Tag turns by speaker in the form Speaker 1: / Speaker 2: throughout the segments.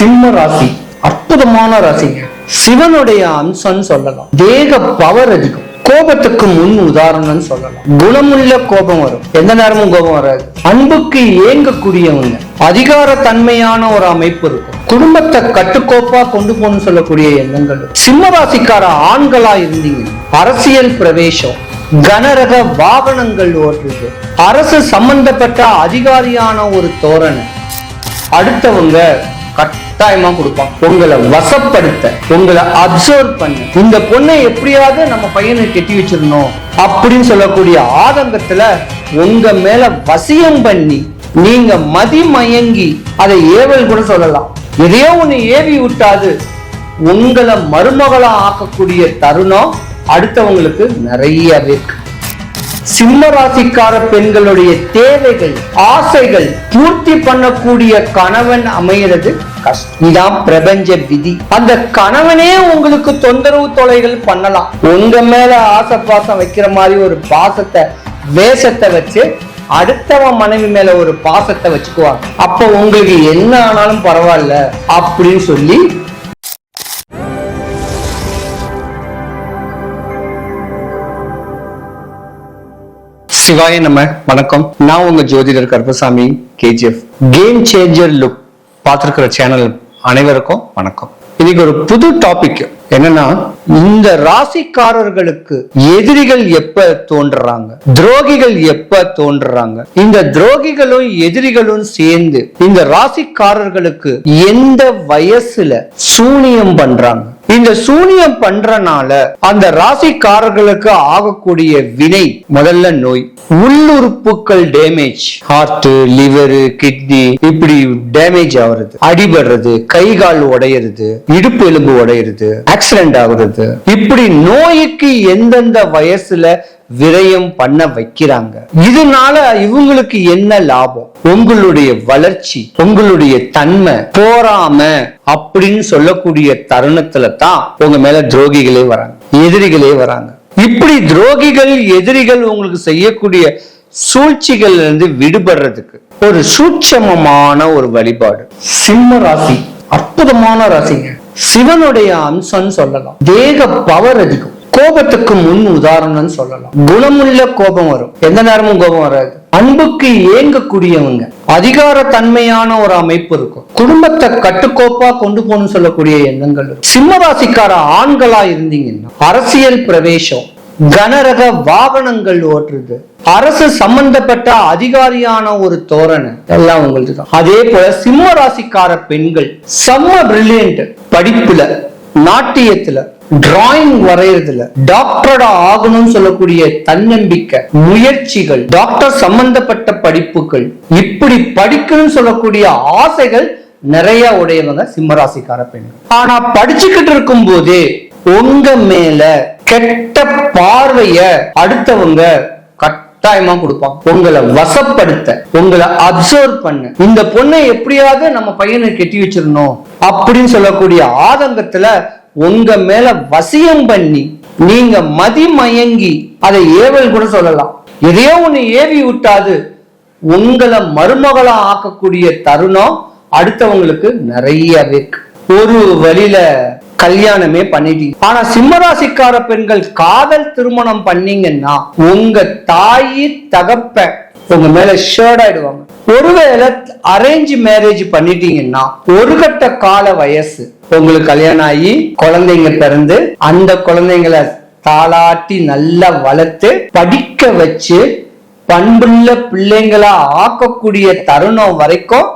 Speaker 1: சிம்ம ராசி அற்புதமான ராசிங்க. சிவனுடைய அம்சம்னு சொல்லலாம். தேக பவர் அதிகம். கோபத்துக்கு முன் உதாரணம் சொல்லலாம். குணமுள்ள கோபம் வரும், எந்த நேரமும் கோபம் வராது. அன்புக்கு ஏங்கக்கூடியவங்க, அதிகார தன்மையான ஒரு அமைப்பு இருக்கும். குடும்பத்தை கட்டுக்கோப்பா கொண்டு போகணும்னு சொல்லக்கூடிய எண்ணங்கள். சிம்ம ராசிக்கார ஆண்களா இருந்தீங்க, அரசியல் பிரவேசம், கனரக வாகனங்கள் ஓட்டுறது, அரசு சம்பந்தப்பட்ட அதிகாரியான ஒரு தோரணை, அடுத்தவங்க கட்டாயமா கொடுப்பாங்க. உங்களை வசப்படுத்த, உங்களை அப்சர்வ் பண்ண, இந்த பொண்ணை எப்படியாவது நம்ம பையனை கெட்டி வச்சிடணும் அப்படின்னு சொல்லக்கூடிய ஆதங்கத்துல உங்க மேல வசியம் பண்ணி நீங்க மதிமயங்கி, அதை ஏவல் கூட சொல்லலாம், எதையோ ஒண்ணு ஏவி விட்டாது உங்களை மருமகளா ஆக்கக்கூடிய தருணம் அடுத்தவங்களுக்கு நிறையவே இருக்கு. சிம்ம ராசிக்கார பெண்களுடைய தேவைகள், ஆசைகள் பூர்த்தி பண்ணக்கூடிய கணவன் அமைகிறது கஷ்டம். இதான் பிரபஞ்ச விதி. அந்த கணவனே உங்களுக்கு தொந்தரவு தொலைகள் பண்ணலாம். உங்க மேல ஆசை பாசம் வைக்கிற மாதிரி ஒரு பாசத்தை, வேஷத்தை வச்சு அடுத்தவன் மனைவி மேல ஒரு பாசத்தை வச்சுக்குவாங்க. அப்ப உங்களுக்கு என்ன ஆனாலும் பரவாயில்ல அப்படின்னு சொல்லி சிவாய நம்ம வணக்கம். நான் உங்க ஜோதிடர் Karuppasamy KGF. Game changer look பார்த்திருக்கிற சேனல் அனைவருக்கும் வணக்கம். இன்னைக்கு ஒரு புது டாபிக் என்னன்னா, இந்த ராசிக்காரர்களுக்கு எதிரிகள் எப்ப தோன்றுறாங்க, துரோகிகள் எப்ப தோன்றுறாங்க, இந்த துரோகிகளும் எதிரிகளும் சேர்ந்து இந்த ராசிக்காரர்களுக்கு எந்த வயசுல சூனியம் பண்றாங்க, இந்த சூனியம் பண்றனால அந்த ராசிக்காரர்களுக்கு ஆகக்கூடிய வினை, முதல்ல நோய், உள்ளுறுப்புகள் டேமேஜ், ஹார்ட், லிவர், கிட்னி இப்படி டேமேஜ் ஆகுறது, அடிபடுறது, கை கால் உடையிறது, இடுப்பு எலும்பு உடையிறது, ஆக்சிடென்ட் ஆகுறது, இப்படி நோய்க்கு எந்தெந்த வயசுல விரயம் பண்ண வைக்கிறாங்க. இதனால இவங்களுக்கு என்ன லாபம்? உங்களுடைய வளர்ச்சி, உங்களுடைய தன்மை, போராம அப்படின்னு சொல்லக்கூடிய தருணத்துல தான் உங்க மேல துரோகிகளே வராங்க, எதிரிகளே வராங்க. இப்படி துரோகிகள், எதிரிகள் உங்களுக்கு செய்யக்கூடிய சூழ்ச்சிகள் இருந்து விடுபடுறதுக்கு ஒரு சூட்சமமான ஒரு வழிபாடு. சிம்ம ராசி அற்புதமான ராசிங்க. சிவனுடைய அம்சம்னு சொல்லலாம். தேக பவர் அதிகம். கோபத்துக்கு முன் உதாரணம் சொல்லலாம். குணமுள்ள கோபம் வரும், எந்த நேரமும் கோபம் வராது. அன்புக்கு ஏங்கக்கூடியவங்க, அதிகார தன்மையான ஒரு அமைப்பு இருக்கும். குடும்பத்தை கட்டுக்கோப்பா கொண்டு போகணும்னு சொல்லக்கூடிய எண்ணங்கள் இருக்கும். சிம்ம ராசிக்கார ஆண்களா இருந்தீங்கன்னா அரசியல் பிரவேசம், கனரக வாகனங்கள் ஓட்டுறது, அரசு சம்பந்தப்பட்ட அதிகாரியான ஒரு தோரணை எல்லாம் உங்களுக்கு தான். அதே போல சிம்ம ராசிக்கார பெண்கள் செம்ம பிரில்லியன்ட், படிப்புல, நாட்டியத்துல, டிராயிங் வரையறதுல, டாக்டரா ஆகணும்னு சொல்லக்கூடிய தன்னம்பிக்கை, முயற்சிகள், டாக்டர் சம்பந்தப்பட்ட படிப்புகள், இப்படி படிக்கணும்னு சொல்லக்கூடிய ஆசைகள் நிறைய உடையவங்க சிம்மராசிக்கார பெண்கள். ஆனா படிச்சுக்கிட்டு இருக்கும் போதே உங்க மேல கெட்ட பார்வைய அடுத்தவங்க கட்டாயமா கொடுப்பாங்க. உங்களை வசப்படுத்த, உங்களை அப்சர்வ் பண்ண, இந்த பொண்ணை எப்படியாவது நம்ம பையனை கெட்டி வச்சிடணும் அப்படின்னு சொல்லக்கூடிய ஆதங்கத்துல உங்க மேல வசியம் பண்ணி நீங்க மதிமயங்கி, அதை ஏவல் கூட சொல்லலாம், எதையோ ஒண்ணு ஏவி விட்டாது உங்களை மருமகளா ஆக்கக்கூடிய தருணம் அடுத்தவங்களுக்கு நிறையவே இருக்கு. ஒரு வழியில கல்யாணமே பண்ணிட்டீங்க. ஆனா சிம்மராசிக்கார பெண்கள் காதல் திருமணம் பண்ணீங்கன்னா உங்க தாயி தகப்ப உங்க மேல ஷேர்ட் ஆயிடுவாங்க. ஒருவேளை அரேஞ்ச் மேரேஜ் பண்ணிட்டீங்கன்னா ஒரு கட்ட கால வயசு உங்களுக்கு கல்யாணம் ஆகி குழந்தைங்க பிறந்து அந்த குழந்தைங்களை தாளாட்டி நல்லா வளர்த்து படிக்க வச்சு பண்புள்ள பிள்ளைங்களா ஆக்கக்கூடிய தருணம் வரைக்கும்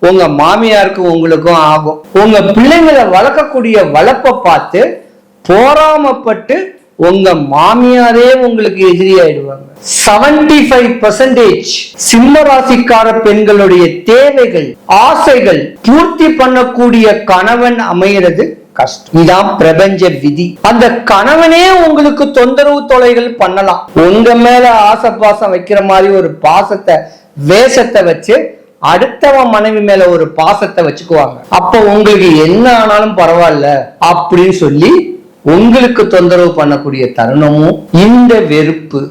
Speaker 1: உங்க மாமியாருக்கும் உங்களுக்கும் ஆகும். உங்க பிள்ளைங்களை வளர்க்கக்கூடிய வளர்ப்பை பார்த்து போராமப்பட்டு உங்க மாமியாரே உங்களுக்கு எதிரி ஆயிடுவாங்க. 75% சிம்ம ராசிக்கார பெண்களுடைய தேவைகள், ஆசைகள் பூர்த்தி பண்ணக்கூடிய கணவன் அமைகிறது கஷ்டம். இதான் பிரபஞ்ச விதி. அந்த கணவனே உங்களுக்கு தொந்தரவு தொலைகள் பண்ணலாம். உங்க மேல ஆசை பாசம் வைக்கிற மாதிரி ஒரு பாசத்தை, வேஷத்தை வச்சு அடுத்தவன் மனைவி மேல ஒரு பாசத்தை வச்சுக்குவாங்க. அப்ப உங்களுக்கு என்ன ஆனாலும் பரவாயில்ல அப்படின்னு சொல்லி உங்களுக்கு தொந்தரவு பண்ணக்கூடிய தருணமும், இந்த வெறுப்பு,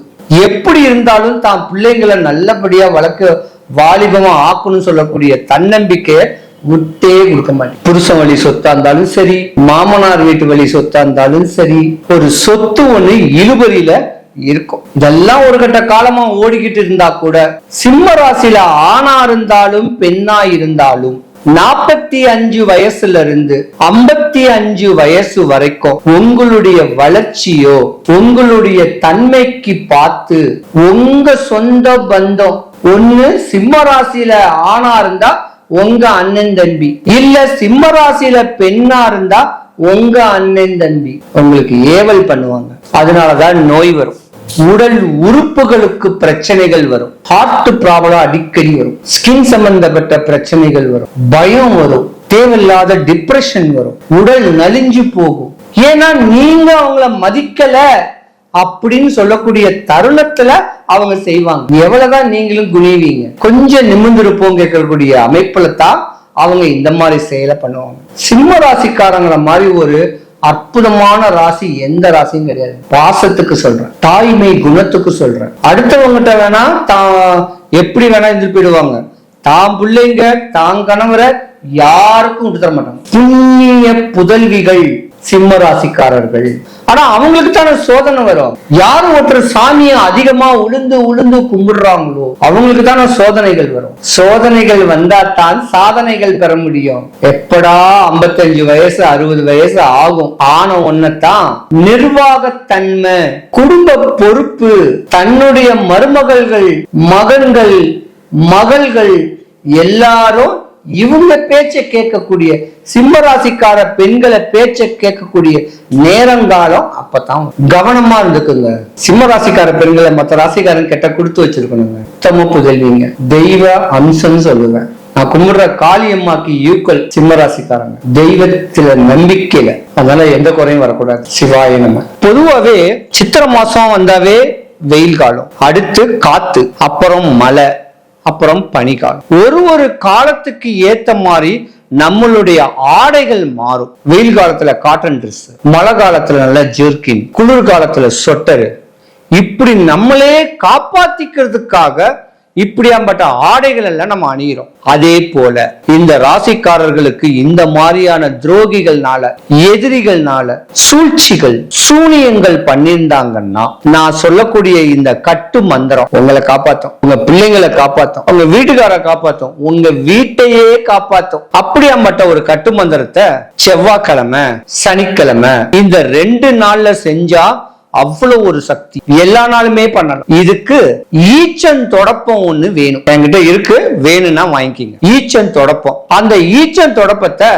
Speaker 1: எப்படி இருந்தாலும் தான் பிள்ளைங்களை நல்லபடியா வளர்க்க வாலிபமா ஆக்கணும்னு சொல்லக்கூடிய தன்னம்பிக்கைய விட்டே கொடுக்க மாட்டேன். புருஷன் வழி சொத்தா இருந்தாலும் சரி, மாமனார் வீட்டு வழி சொத்தா இருந்தாலும் சரி, ஒரு சொத்து ஒண்ணு இழுபறியில இருக்கும். இதெல்லாம் ஒரு கட்ட காலமா ஓடிக்கிட்டு இருந்தா கூட சிம்ம ராசியில ஆணா இருந்தாலும் பெண்ணா இருந்தாலும் 45 வயசுல இருந்து 55 வயசு வரைக்கும் உங்களுடைய வளர்ச்சியோ உங்களுடைய தன்மைக்கு பார்த்து உங்க சொந்த பந்தம் ஒண்ணு சிம்ம ராசியில ஆணா இருந்தா உங்க அண்ணன் தம்பி, இல்ல சிம்ம ராசியில பெண்ணா இருந்தா உங்க அண்ணன் தம்பி உங்களுக்கு ஏவல் பண்ணுவாங்க. அதனாலதான் நோய் வரும், உடல் உறுப்புகளுக்கு பிரச்சனைகள் வரும், ஹார்ட் ப்ராப்ளம் அடிக்கடி வரும், ஸ்கின் சம்பந்தப்பட்ட பிரச்சனைகள் வரும், பயம் வரும், தேவையில்லாத டிப்ரெஷன் வரும், உடல் நலிஞ்சு போகும். ஏன்னா நீங்க அவங்கள மதிக்கல அப்படின்னு சொல்லக்கூடிய தருணத்துல அவங்க செய்வாங்க. எவ்வளவுதான் நீங்களும் குனிவீங்க, கொஞ்சம் நிமிர்ந்திருப்போம் கேட்கக்கூடிய அமைப்புல தான் அவங்க இந்த மாதிரி செயலை பண்ணுவாங்க. சிம்ம ராசிக்காரங்கள மாதிரி ஒரு அற்புதமான ராசி எந்த ராசியும் கிடையாது. பாசத்துக்கு சொல்றேன், தாய்மை குணத்துக்கு சொல்றேன். அடுத்தவங்கிட்ட வேணா எப்படி வேணா இருந்து போயிடுவாங்க. தான் பிள்ளைங்க தான் கணவரை யாருக்கும் விட்டு தர மாட்டாங்க. புண்ணிய புதல்விகள் சிம்ம ராசிக்காரர்கள். ஆனா அவங்களுக்கு தானே சோதனை வரும். யாரு ஒருத்தர் சாமியை அதிகமா உளுந்து உளுந்து கும்பிடுறாங்களோ அவங்களுக்கு தானே சோதனைகள் வரும். சோதனைகள் வந்தா தான் சாதனைகள் பெற முடியும். எப்படா 55 வயசு 60 வயசு ஆகும் ஆன ஒன்னதான் நிர்வாகத்தன்மை, குடும்ப பொறுப்பு, தன்னுடைய மருமகள்கள், மகன்கள், மகள்கள் எல்லாரும் இவங்க பேச்ச கேட்கக்கூடிய சிம்மராசிக்கார பெண்களை பேச்ச கேட்கக்கூடிய நேரங்காலம் அப்பதான். கவனமா இருந்துக்குங்க. சிம்மராசிக்கார பெண்களை மற்ற ராசிக்காரன் கிட்ட கொடுத்து வச்சிருக்கணுங்க. உத்தம புதல்விங்க, தெய்வ அம்சம் சொல்லுவேன். நான் கும்பிடுற காளியம்மாக்கு ஈக்குவல் சிம்மராசிக்காரங்க, தெய்வத்துல நம்பிக்கையில. அதனால எந்த குறையும் வரக்கூடாது. சிவாய நம. பொதுவாவே சித்திரை மாசம் வந்தாவே வெயில் காலம், அடுத்து காத்து, அப்புறம் மழை, அப்புறம் பனிக்காலம். ஒரு காலத்துக்கு ஏத்த மாதிரி நம்மளுடைய ஆடைகள் மாறும். வெயில் காலத்துல காட்டன் ட்ரெஸ், மழை காலத்துல நல்ல ஜெர்கின், குளிர் காலத்துல சொட்டரு. இப்படி நம்மளே காப்பாத்திக்கிறதுக்காக இப்படியாம்பட்ட ஆடைகள் எல்லாம் நம்ம அணிகிறோம். அதே போல இந்த ராசிக்காரர்களுக்கு இந்த மாதிரியான துரோகிகள்னால, எதிரிகள்னால, சூழ்ச்சிகள், சூனியங்கள் பண்ணியிருந்தாங்கன்னா நான் சொல்லக்கூடிய இந்த கட்டு மந்திரம் உங்களை காப்பாத்தும், உங்க பிள்ளைங்களை காப்பாத்தும், உங்க வீட்டுக்கார காப்பாத்தும், உங்க வீட்டையே காப்பாத்தும். அப்படியாம்பட்ட ஒரு கட்டு மந்திரத்தை செவ்வாய்க்கிழமை, சனிக்கிழமை இந்த 2 நாள்ல செஞ்சா அவ்வளவு ஒரு சக்தி. எல்லா நாளுமே பண்ணலாம். இதுக்கு ஈச்சன் தொடப்பம் ஒண்ணு வேணும். என்கிட்ட இருக்கு, வேணும்னா வாங்கிக்கிங்க. ஈச்சன் தொடப்பம். அந்த ஈச்சன் தொடப்பத்தை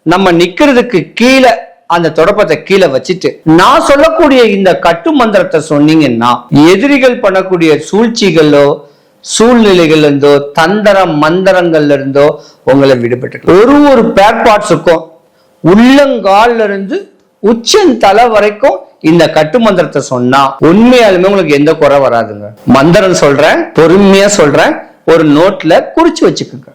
Speaker 1: நம்ம நிக்கிறதுக்கு கீழே அந்த தொடப்பத்தை கீழே வச்சுட்டு நான் சொல்லக்கூடிய இந்த கட்டு மந்திரத்தை சொன்னீங்கன்னா எதிரிகள் பண்ணக்கூடிய சூழ்ச்சிகளோ சூழ்நிலைகள் இருந்தோ தந்திர மந்திரங்கள்ல இருந்தோ உங்களை விடுபட்டு ஒரு பேர் பார்ட்ஸுக்கும் உள்ளங்கால்ல இருந்து உச்சன் தலை வரைக்கும் இந்த கட்டு மந்திரத்தை சொன்னா உண்மையாலுமே உங்களுக்கு எந்த குறை வராதுங்க. மந்திரம் சொல்றேன், பொறுமையா சொல்றேன், ஒரு நோட்ல குறிச்சு வச்சுக்கோங்க.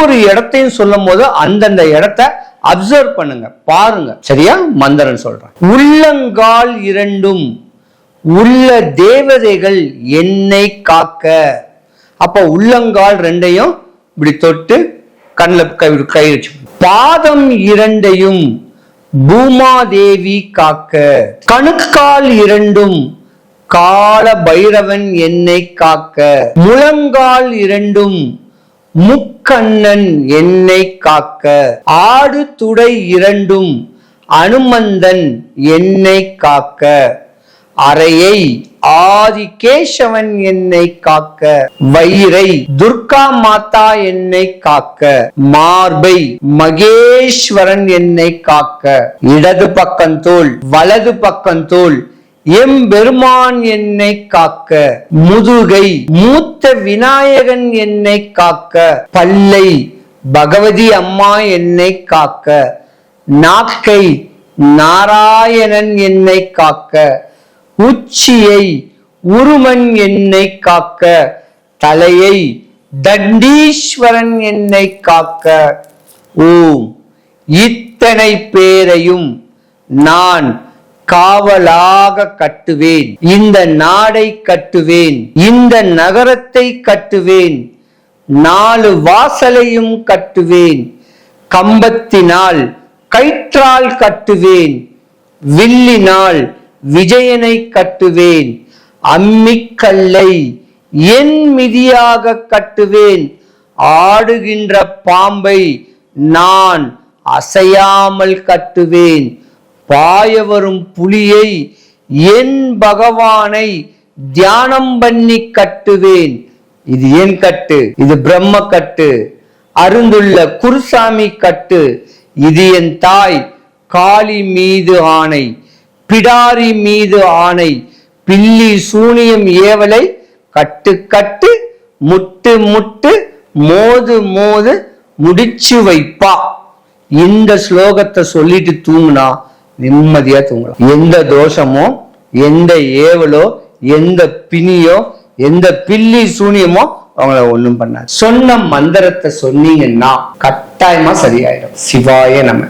Speaker 1: ஒரு இடத்தையும் சொல்லும் போது அந்தந்த இடத்தை அப்சர்வ் பண்ணுங்க, பாருங்க. சரியா? மந்திரம் சொல்றேன். உள்ளங்கால் 2 உள்ள தேவதைகள் என்னை காக்க. அப்ப உள்ளங்கால் 2ஐயும் இப்படி தொட்டு கண்ணில் கை வச்சு, பாதம் 2ஐயும் பூமாதேவி காக்க. கணுக்கால் 2 கால பைரவன் என்னை காக்க. முழங்கால் 2 முக்கண்ணன் என்னை காக்க. ஆடு துடை 2 அனுமந்தன் என்னை காக்க. அறையை ஆதிகேசவன் என்னை காக்க. வயிறை துர்கா மாதா என்னை காக்க. மார்பை மகேஸ்வரன் என்னை காக்க. இடது பக்கம் தோல், வலது பக்கம் தோல் எம்பெருமான் என்னை காக்க. முதுகை மூத்த விநாயகன் என்னை காக்க. பல்லை பகவதி அம்மா என்னை காக்க. நாக்கை நாராயணன் என்னை காக்க. உச்சியை உருமன் என்னை காக்க. தலையை தண்டீஸ்வரன் என்னை காக்க. ஓம் இத்தனை பேரையும் நான் காவலாக கட்டுவேன். இந்த நாடை கட்டுவேன், இந்த நகரத்தை கட்டுவேன், 4 வாசலையும் கட்டுவேன். கம்பத்தினால் கயிற்றால் கட்டுவேன், வில்லினால் விஜயனை கட்டுவேன், அம்மிக்கல்லை என் மிதியாக கட்டுவேன், ஆடுகின்ற பாம்பை நான் அசையாமல் கட்டுவேன், பாய வரும் புலியை என் பகவானை தியானம் பண்ணி கட்டுவேன். இது ஏன் கட்டு? இது பிரம்ம கட்டு. அருந்துள்ள குருசாமி கட்டு. இது என் தாய் காளி மீது ஆணை, பிடாரி மீது ஆணை, பில்லி சூனியம் ஏவலை கட்டு கட்டு, முட்டு முட்டு, மோது மோது, முடிச்சு வைப்பா. இந்த ஸ்லோகத்தை சொல்லிட்டு தூங்குனா நிம்மதியா தூங்கலாம். எந்த தோஷமோ, எந்த ஏவலோ, எந்த பிணியோ, எந்த பில்லி சூனியமோ அவங்கள ஒண்ணும் பண்ணாது. சொன்ன மந்திரத்தை சொன்னீங்கன்னா கட்டாயமா சரியாயிடும். சிவாய நம.